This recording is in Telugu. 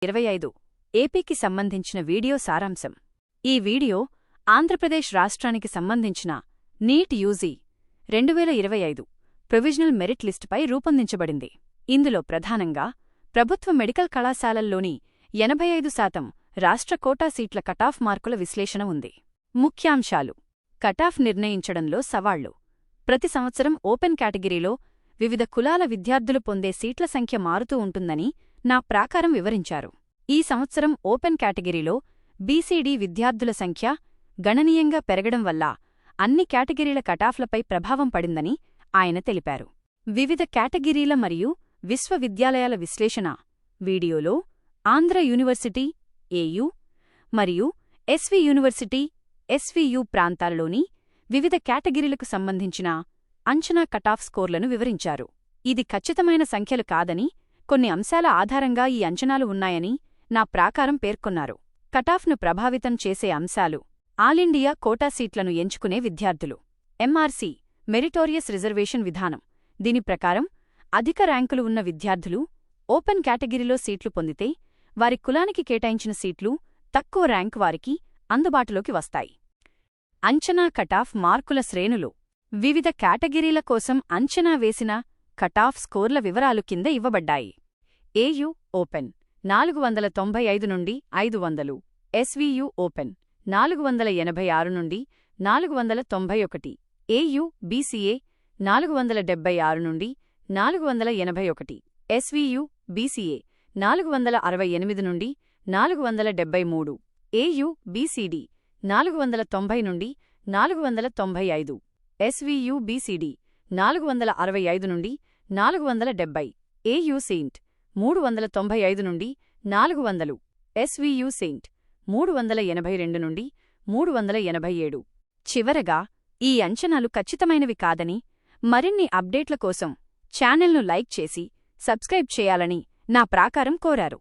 2025 ఏపీకి సంబంధించిన వీడియో సారాంశం. ఈ వీడియో ఆంధ్రప్రదేశ్ రాష్ట్రానికి సంబంధించిన నీట్ యూజీ 2025 ప్రొవిజనల్ మెరిట్ లిస్టుపై రూపొందించబడింది. ఇందులో ప్రధానంగా ప్రభుత్వ మెడికల్ కళాశాలల్లోని 85% రాష్ట్ర కోటా సీట్ల కటాఫ్ మార్కుల విశ్లేషణ ఉంది. ముఖ్యాంశాలు: కటాఫ్ నిర్ణయించడంలో సవాళ్లు. ప్రతి సంవత్సరం ఓపెన్ కేటగిరీలో వివిధ కులాల విద్యార్థులు పొందే సీట్ల సంఖ్య మారుతూ ఉంటుందని నా ప్రాకారం వివరించారు. ఈ సంవత్సరం ఓపెన్ కేటగిరీలో బీసీడీ విద్యార్థుల సంఖ్య గణనీయంగా పెరగడం వల్ల అన్ని కేటగిరీల కటాఫ్లపై ప్రభావం పడిందని ఆయన తెలిపారు. వివిధ కేటగిరీల మరియు విశ్వవిద్యాలయాల విశ్లేషణ వీడియోలో ఆంధ్ర యూనివర్సిటీ ఏయూ మరియు ఎస్వీ యూనివర్సిటీ ఎస్వీయూ ప్రాంతాలలోని వివిధ కేటగిరీలకు సంబంధించిన అంచనా కటాఫ్ స్కోర్లను వివరించారు. ఇది ఖచ్చితమైన సంఖ్యలు కాదని, కొన్ని అంశాల ఆధారంగా ఈ అంచనాలు ఉన్నాయని నా ప్రాకారం పేర్కొన్నారు. కటాఫ్ను ప్రభావితం చేసే అంశాలు: ఆలిండియా కోటా సీట్లను ఎంచుకునే విద్యార్థులు, ఎంఆర్సీ మెరిటోరియస్ రిజర్వేషన్ విధానం. దీని ప్రకారం అధిక ర్యాంకులు ఉన్న విద్యార్థులు ఓపెన్ కేటగిరీలో సీట్లు పొందితే వారి కులానికి కేటాయించిన సీట్లు తక్కువ ర్యాంకు వారికి అందుబాటులోకి వస్తాయి. అంచనా కటాఫ్ మార్కుల శ్రేణులు: వివిధ కేటగిరీల కోసం అంచనా వేసిన కటాఫ్ స్కోర్ల వివరాలు కింద ఇవ్వబడ్డాయి. ఏయూ ఓపెన్ 495 నుండి 500, ఎస్వీయూ ఓపెన్ 486 నుండి 491, ఏయూ బీసీఏ 476 నుండి 481, ఎస్వీయూ బీసీఏ 468 నుండి 473, ఏయూ బీసీడీ 490 నుండి 495, ఎస్వీయూ బీసీడీ 465 నుండి 470, ఏయూ సెయింట్ 395 నుండి 400, ఎస్వీయూ సెయింట్ 382 నుండి 387. చివరగా, ఈ అంచనాలు ఖచ్చితమైనవి కాదని, మరిన్ని అప్డేట్ల కోసం ఛానల్ను లైక్ చేసి సబ్స్క్రైబ్ చేయాలని నా ప్రాకారం కోరారు.